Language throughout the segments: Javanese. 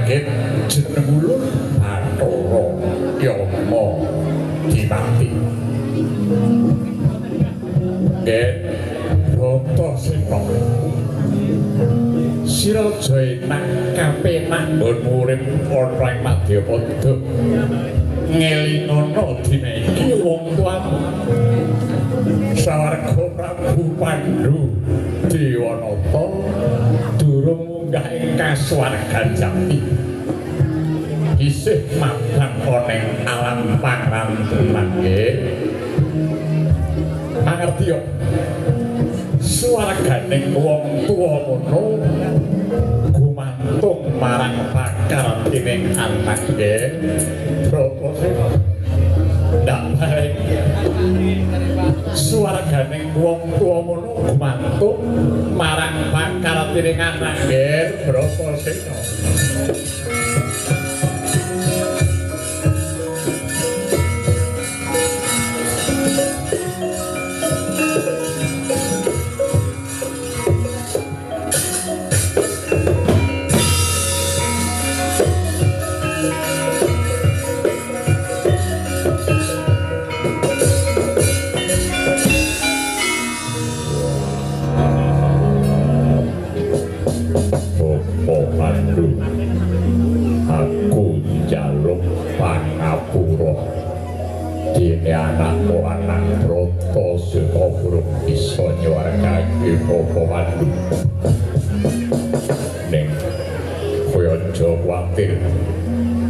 kaget jeneng ulun Bathara Yama Dimati. Nggih, Bratasena. Sira Jaina kapenak nggon urip ana ing Madyapada. Ngelingana dina iki wong tuamu. Sawarga Prabu Pandhu Dewanata durung munggah ing kasuwargan jati. Isih magang ana ing alam pangantunan nggih. Mangerti yo. Suwarganing wong tuwa ngono gumantung marang pakar dening anak nggih. Bratasena. Ndak bae. Suwarganing wong tuwa ngono gumantung marang pakar dening anak nggih. Bratasena. Aku njaluk pangapura dene anakmu anak Bratasena burung bisa nyuwargake Bapa Pandhu. Ning kowe aja kuwatir,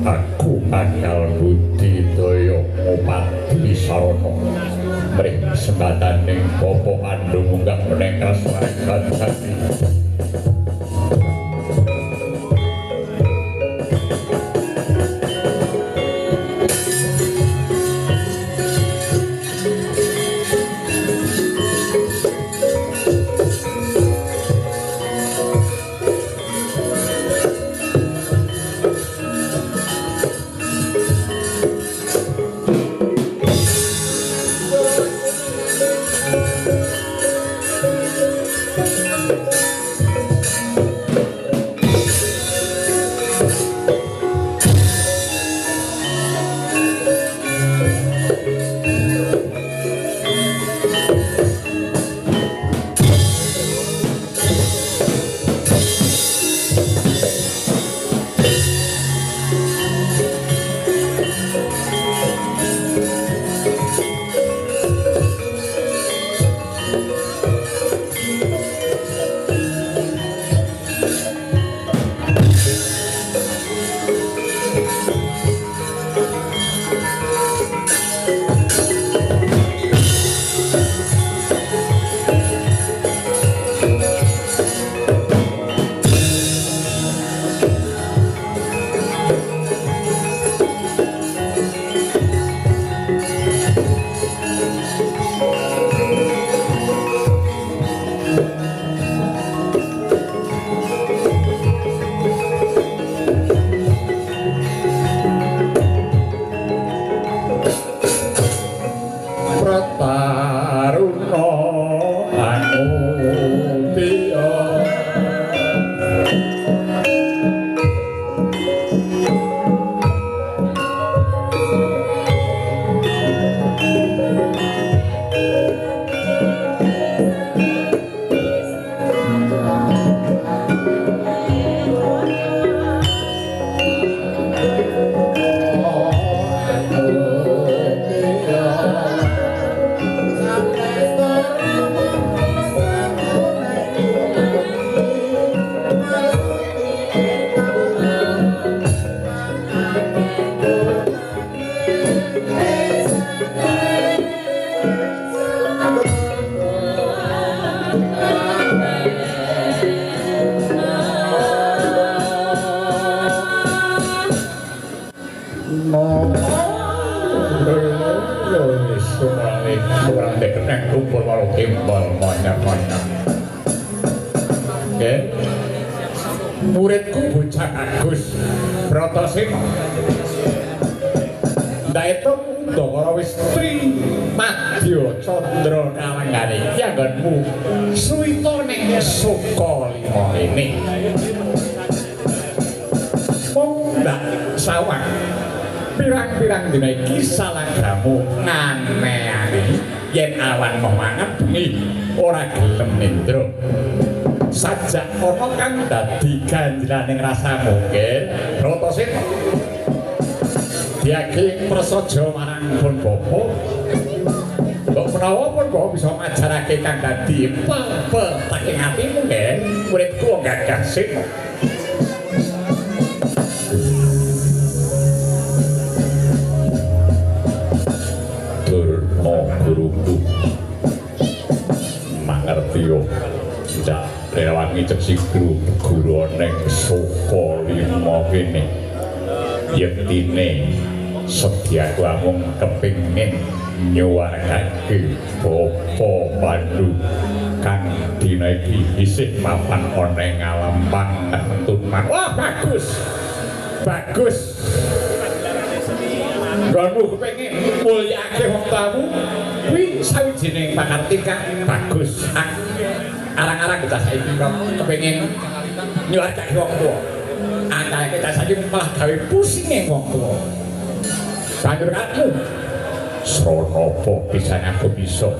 aku bakal budidaya ngopati sarana mrih sembadaning Bapa Pandhu munggah meneng kasuwargan jati. Muridku bocah Agus Bratasena. Ndaeto Ndara wis tri Madya Candra kalanggane iki anggonmu suwita ning Sukalima ini. Monggo ndak sawang pirang-pirang dina iki salagamu nganeani yen awan mau mangan bengi ora gelem nindra sajak ana kang dadi ganjlaning rasa mungkin Bratasena diaki prasaja marang pun bapa kok menawa pun bapa bisa ngajarake kang dadi pepetaking atimu nggih muridku gagah sik guruku mangertiyo jak rewangi cek guru neng saka lima kene yektine sediaku amung kepingin nyuwargake bapa Pandu kang dina iki isih mapan ana ing alam pangetuman wah bagus Gonmu kepengin mulyake wong tamu kuwi sawijining pangerti kang bagus. Arang-arang kita saiki kok kepengin nyuwargake wong tuwa. Antara kita saiki malah gawe pusinge wong tuwa. Panjenenganmu srana apa pisan aku bisa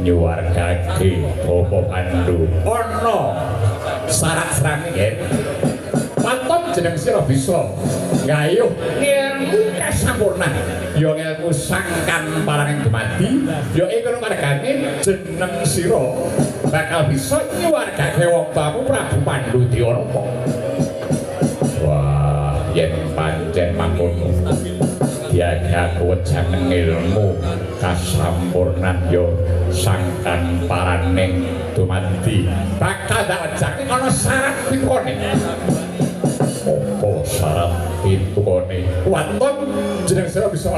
nyuwargake Bapak Pandu. Ana syarat-syarate nggih. Panton jeneng sira bisa ngayuh ilmu kasampurnan ya ilmu sangkan paraning dumadi ya iku margane jeneng sira bakal bisa nyuwargake wong tuamu Prabu Pandu Dyanapa. Wah yen pancen mangkono diaga kewejang ilmu kasampurnan ya sangkan paraning dumadi bakal dak wejane ana syarat pikone apa syarat pitune waton jeneng sira bisa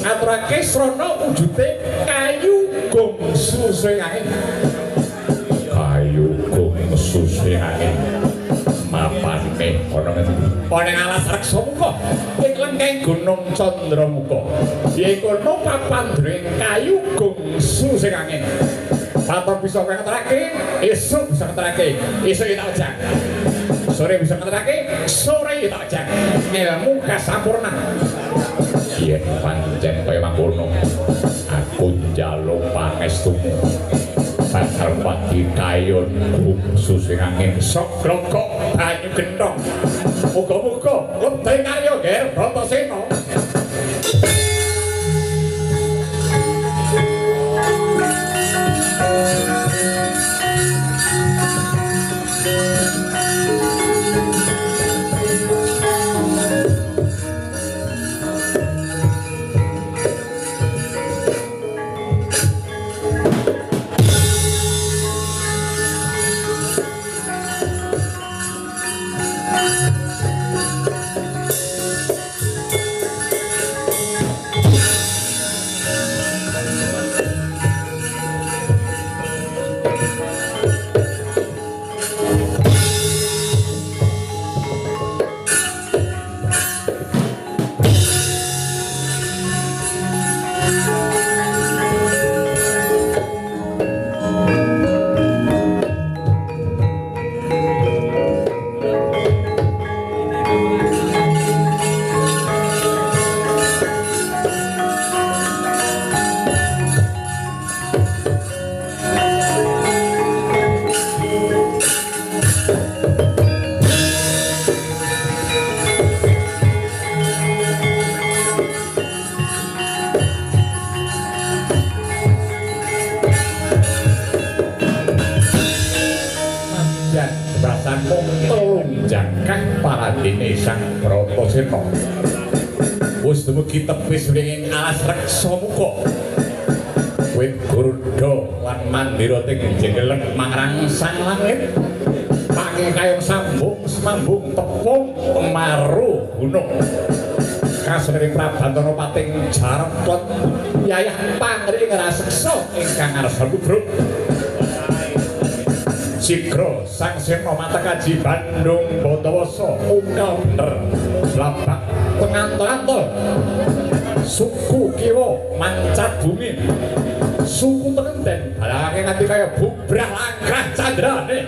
ngaturake srana wujude kayu gungsu sing angin angin mapane ana ngendi ana ing alas reksa muka ing lengkeng gunung Candramuka yaiku ana papandring kayu gungsu sing angin paton bisa ngaturake esuk bisa ngaturake esuk tak ojang sore bisa ngaturake sore tak ojang ilmu kasampurnan yen pancen kaya mangkono aku njaluk pangestumu bakal pati kayon gungsu sing angin sok grogok banyu gendong muga-muga lebih karya nggih Bratasena. Bratasena wis dumugi tebis ing alas reksa muka wit Garuda lan Mandira ting jendeleng mangrang sang langit pangkayong sambung semambung tepung maru gunung kasring Prabantana pating jarepot yayah pangring raseksa ingkang arsa ludruk Sigro sang sena matakaji Bandung Bondowasa ungkal bener labak pengantol-antol suku kiwa mancat bumi suku tekenten balangake nganti kaya bubrah langkah candrane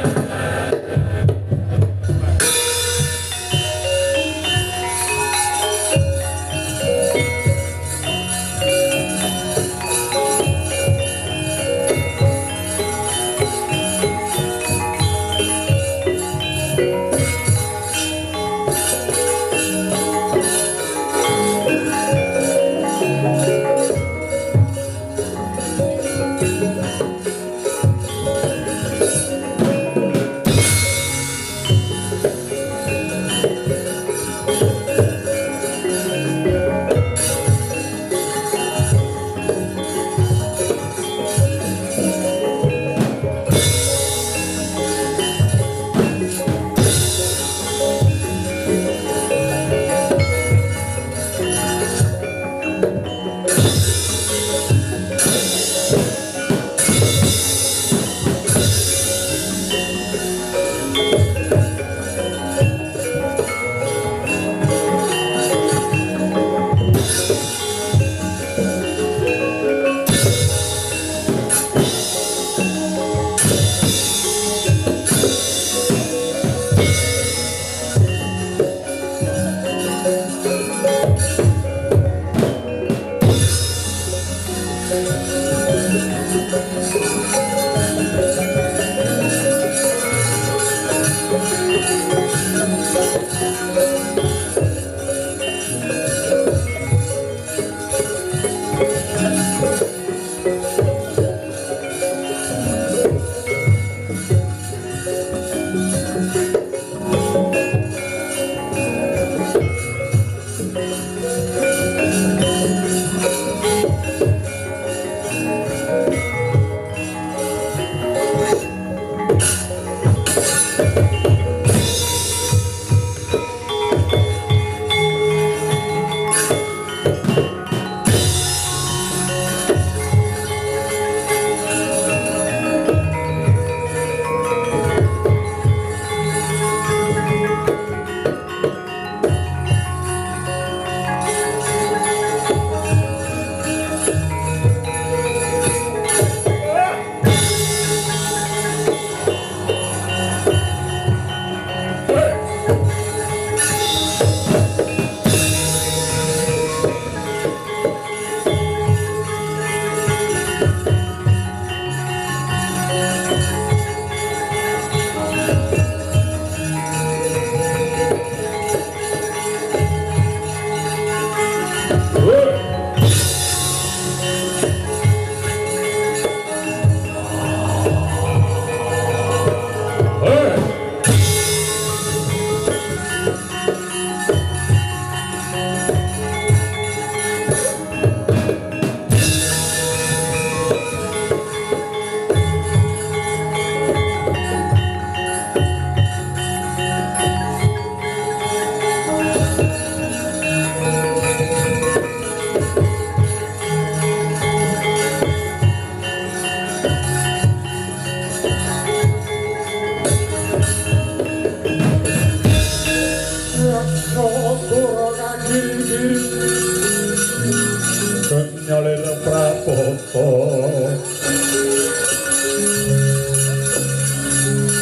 Kenyalir Prabowo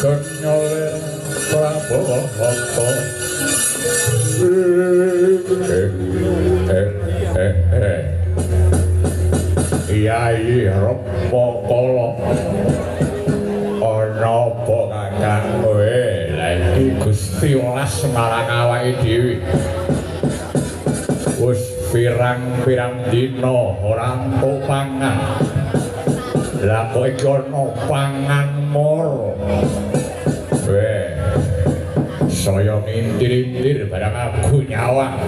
Kenyalir Prabowo Yai Romo Kolo ana apa kakang kowe lagi Gusti welas marang awake dhewe wis pirang-pirang dina ora entuk pangan lah kok iki ana pangan moro saya ngintir-intir barang aku nyawang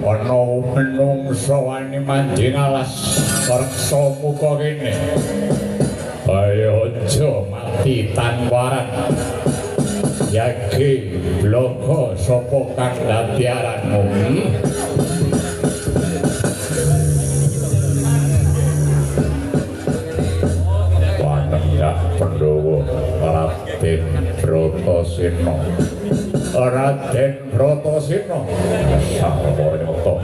ana menungso wani manjing alas reksa muka kene ayo aja mati tanwaran yake bloko sapa kang dadi aranmu Pandhawa Raden Bratasena Raden Bratasena sarwanata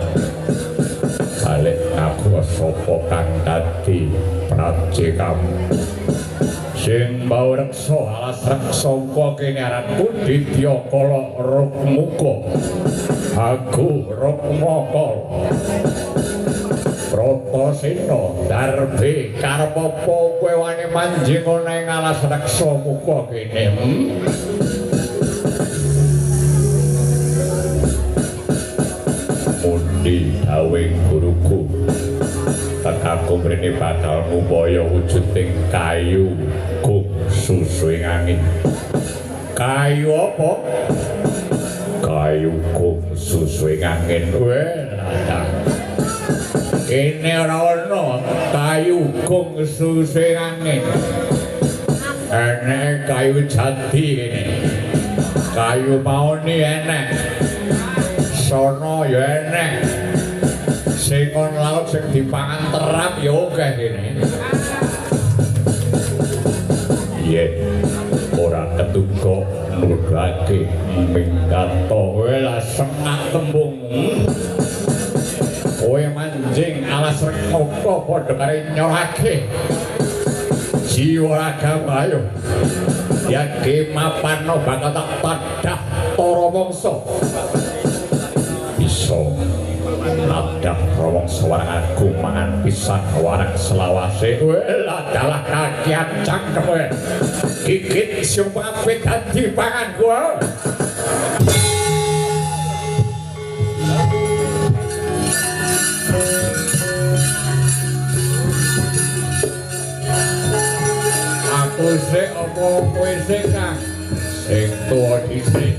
balik aku sapa kang dadi prajekamu sing mau reksa alas reksa kene aranku Ditya Kala Rukmuka aku Rukmaka Bratasena darbe karep apa kowe wani manjing ana ing alas reksa muka kene mundi awe guruku tekaku mrene bakal ngupaya wujuding kayu kung susu ing angin kayu apa kayu kung susu ing angin kene ora ana kayu kung susu ing angin enek kayu jati kene kayu mauni enek sono ya enek sing on laut sing dipangan terap ya akeh kene yen ora ketuga nuduhake minggato kowe lah sengak tembung kowe manjing alas rekmaka padha karo nyorake jiwa ragam ayo yake mapanno bakal tak tadah para mangsa bisa Sadap rawong sewarang agung mangan pisang warang selawase. Wela dalah kakian cangkem we. Gigit sing apik dadi pangan gua. Aku sik apa kowe sik Kang? Sing tuwa dhisik.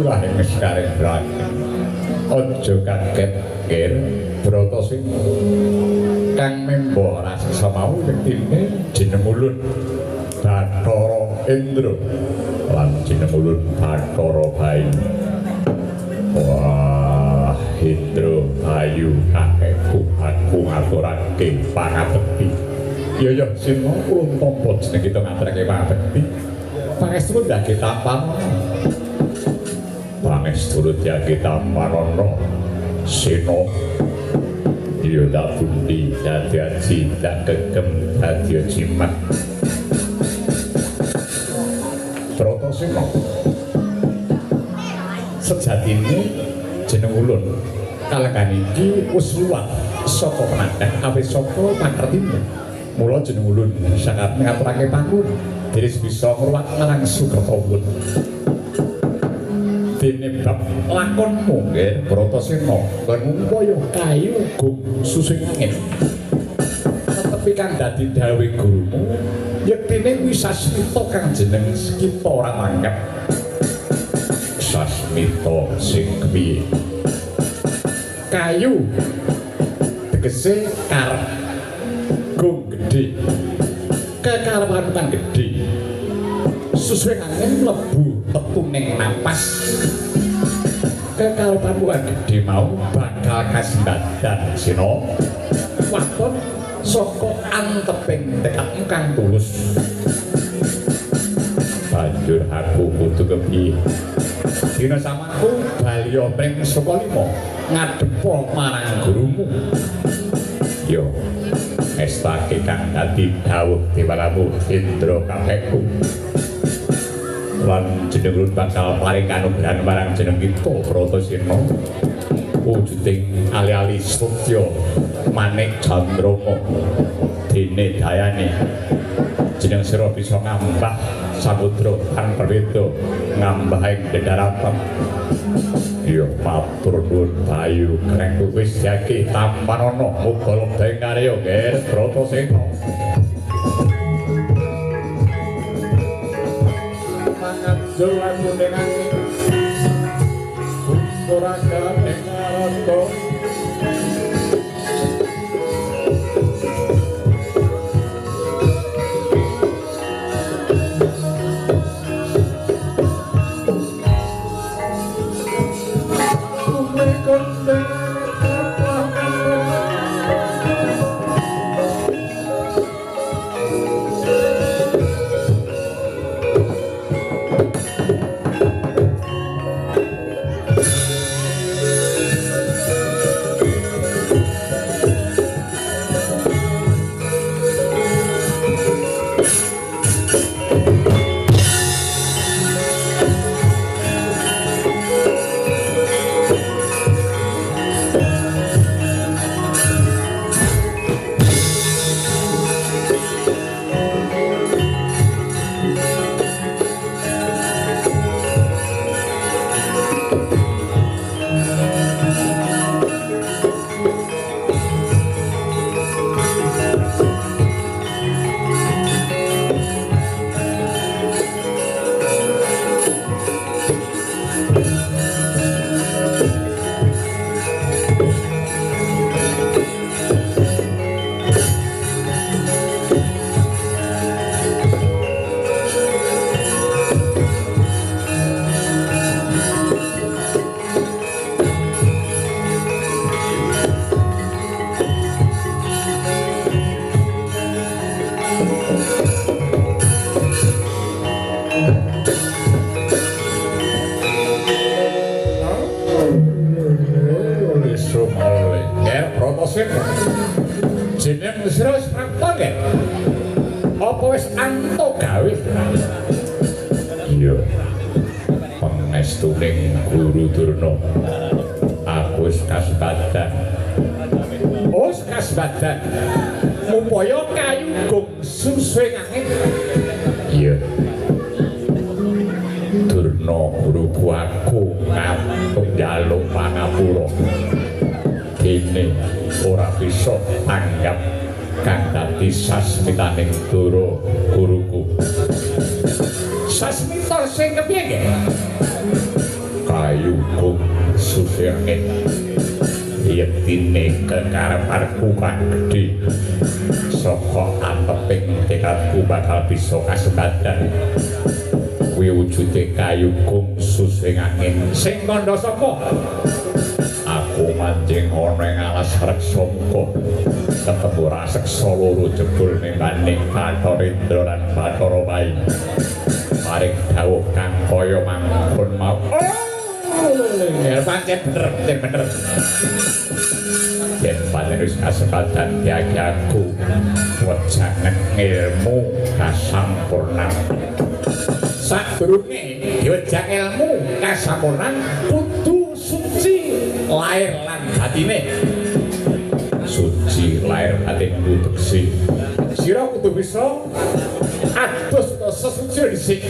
lahing sekarang berani ojo kaget kir Bratasena kang membo rasa mau yektine jeneng ulun Bathara Indra lan jeneng ulun Bathara Bayu. Wah, Indra Bayu kakekku aku ngaturake pangabekti. Ya Sina ulun tampa jeneng kita ngaturake pangabekti. Pangestu dadi tampan. Pangestu dadi tampan Sina. Ya tak bundi dadi cinta kegem dadi jimat. Bratasena sejatine jeneng ulun kalengan iki wis luwih saka penandhang awis saka pakertine. Mula jeneng ulun sangat ngaturake pangkur diris bisa ngruwak marang Sukerta ulun. Dene bab lakonmu nggih Bratasena lan upaya kayu gung susing angin. Tetapi kang dadi dawuh gurumu yektine kuwi Sasmita kang jeneng kita ora manggap. Sasmita sing kepiye? Kayu tegese karep gung gedhe. Kekarepan kang gedhe. Susuwe angin mlebu tetuning napas. Kekarepan kang gedhe mau bakal kasembadan Sina. Waton saka anteping tekadmu kang tulus. Banjur aku kudu kepiye? Dina samaku balya ping 5 ngadepa marang gurumu. Yo, estake kang dadi dawuh Dewaramu Indra kakekku. Lan jeneng ulun bakal paring kanugrahan marang jeneng kita Bratasena. Wujuding ali-ali Sutya Manik Candrama dene dayane jeneng sira bisa ngambah samudra kang berbeda ngambahing dedarapan. Ya matur nuwun Bayu kreng wis jake tampanana muga lebeng karya Ger Bratasena. Mangajul lan nengake ora kaleng ngarata. Jeneng sira wis prapta nggih? Apa wis antuk gawe? Iya. Pangestuning Guru Durna. Aku wis kasebadan. Oh, wis kasebadan. Mupaya kayu gung susuing angin. Iya. Durna guruku aku ngatuk njaluk pangapura. Dene ora bisa tanggap kang dadi sasmitaning Dara guruku. Sasmita sing kepiye nggih? kayuku susirangin yetine kekarepanku kang gedhe saka anteping tekadku bakal bisa kasembadan kuwi wujude kayuku susing angin sing kandha sapa aku mancing ana ing alas reksa muka ketemu raseksa loro jebul nembaning Bathara Indra lan Bathara Pai maring dawuh kang kaya mangkon mau ya pancen bener yen pancen wis kasepadan diagaku wejangan ilmu kasampurnan sadurunge diwejang ilmu kasampurnan kudu suci lair lan batine suci lair batin kudu bersih sira kudu bisa adus sesuci dhisik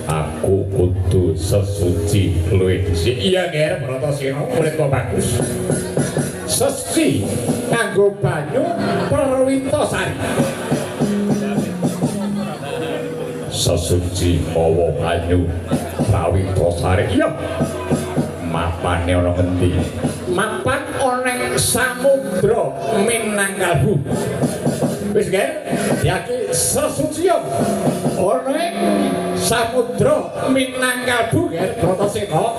aku kudu sesuci luwih dhisik iya nger Bratasena murid kok bagus sesuci kanggo banyu Perwitasari sesuci mawa banyu Perwitasari iya mapane ana ngendi mapan ana ing samudra Minangkabau wis ger yaki sesuci ana ing samudra Minangkabau ger Bratasena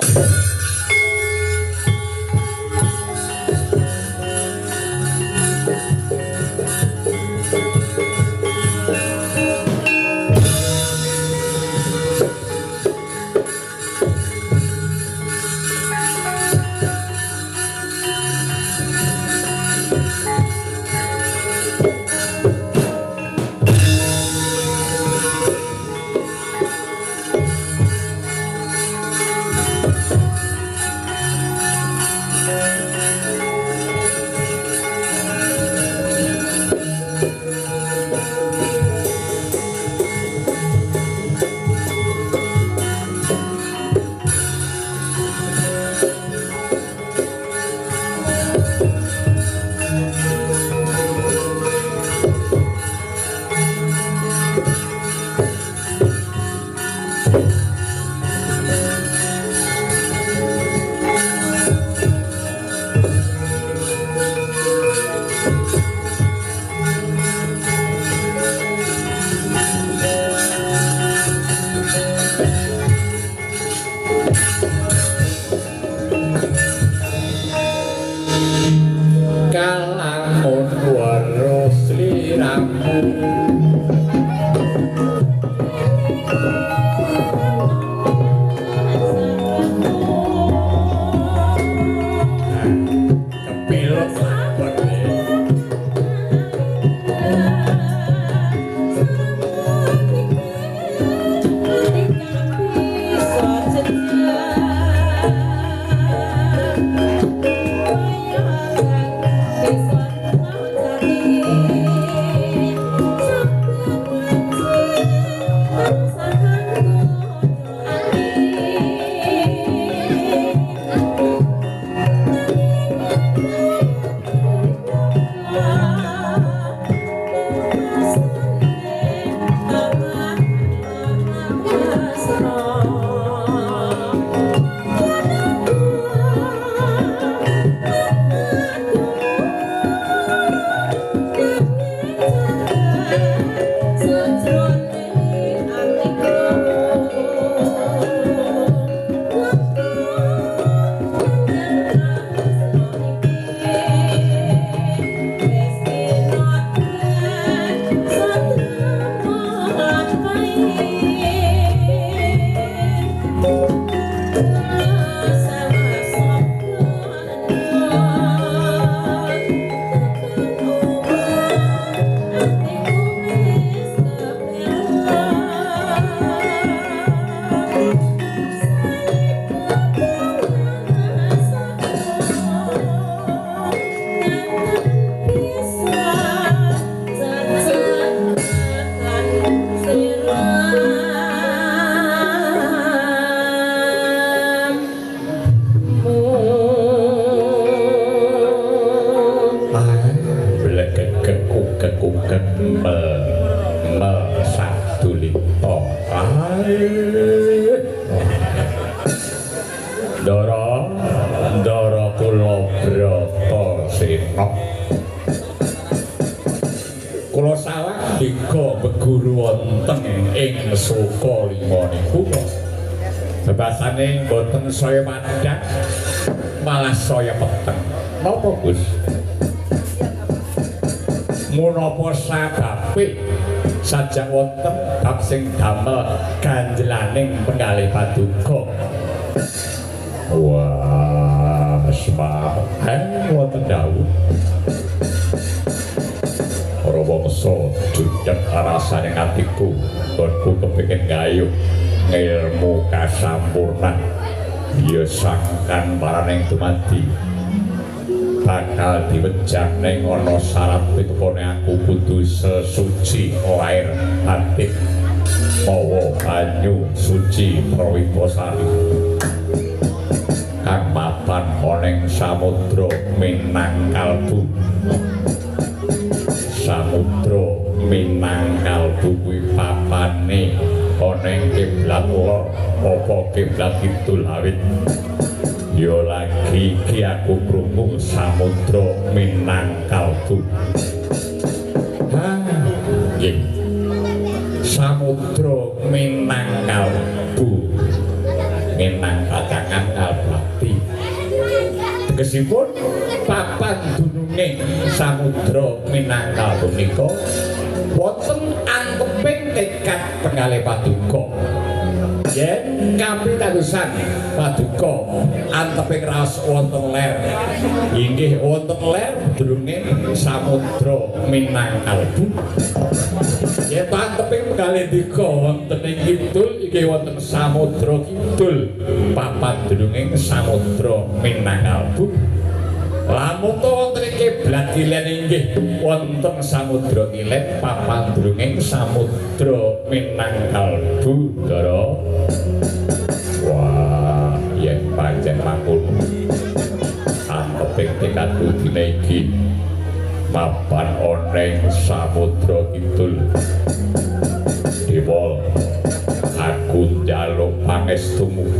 Ndara kula Bratasena. Kula sawang dika beguru wonten ing Sukalima niku. Bebasane boten saya padhang malah saya peteng. Napa Gus? Menapa sababe sajak wonten bab sing damel ganjelaning penggalih paduka? Wah, sebab wonten dawuh para bangsa jujak rasane atiku konku kepengin gayuh ngilmu kasampurnan ya sangkan paraning dumadi bakal diwejak ning ana syarat pitupane aku kudu sesuci air batin mawa banyu suci prawibasari kang mapan ana samudra Minangkalbu. Samudra Minangkalbu kuwi papane ana ing kiblat lor apa kiblat kidul awit ya lagi iki aku krungu Samudra Minangkalbu. Nggih. Samudra Minangkalbu. Minangkacangan kalbati. Tegesipun papan dununging Samudra Minangkalbu menika wonten anteping tekad penggalih paduka. Yen kapitadosan paduka anteping raos wonten ler. Inggih wonten ler dununging Samudra Minangkalbu. Yen anteping penggalih dika wonten ing kidul inggih wonten Samudra Kidul. Papan dununging Samudra Minangkalbu. Lamun to wonten ing kiblat kilen inggih wonten Samudra Kilen papan drunging Samudra Minangkalbu Ndara. Wah, yen pancen mangkono anteping tekadku dina iki mapan ana ing Samudra Kidul. Dewa aku njaluk pangestumu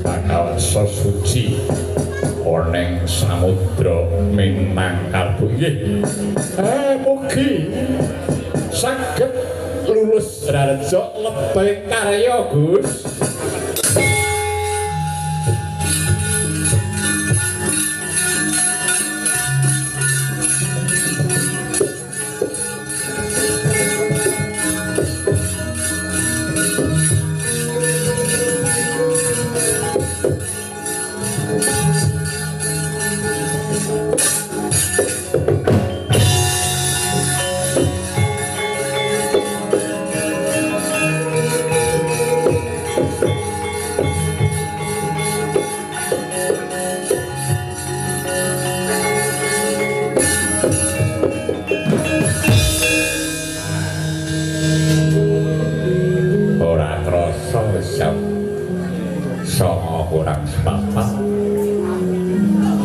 bakal sesuci oneng Samudra Minangkalbu nggih. Mugi saged lulus rareja lebih karya Gus.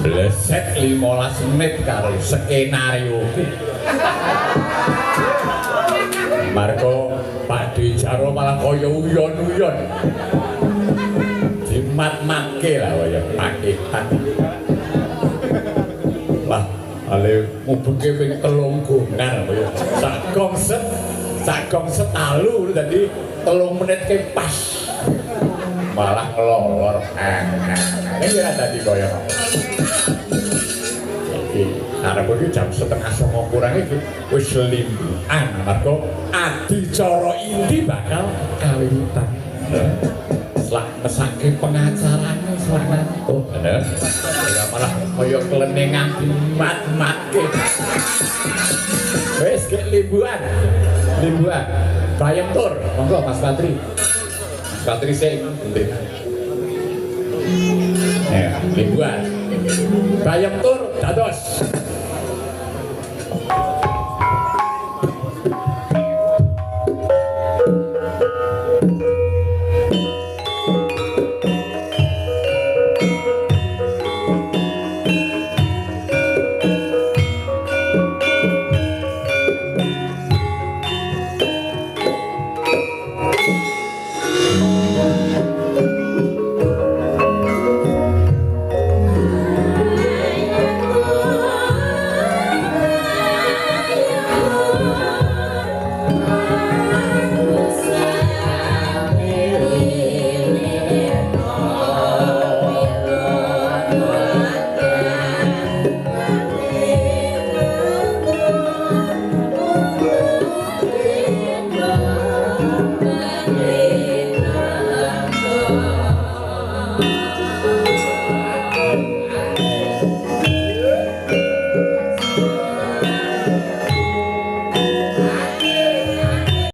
Bleset 15 menit karo skenario ku. Margo Pak Dijaro malah kaya uyon-uyon. Dimat-matke lah kaya paketan. Lah, ale mubenge ping 3 gongan kaya sak gongset alu dadi 3 menit ke pas. Malah ngelolor. Ini ya tadi kaya arep iki jam 8:30 kurang iki wis limbukan margo adicara inti bakal kawiwitan. Selak mesake pengacarane selak ngantuk. Ya malah kaya kelenengan dimat-matke. Wis gek limbukan. Bayem tur. Monggo Mas Patri. Mas Patri sing ngendih. Ya, limbukan. Bayem tur dados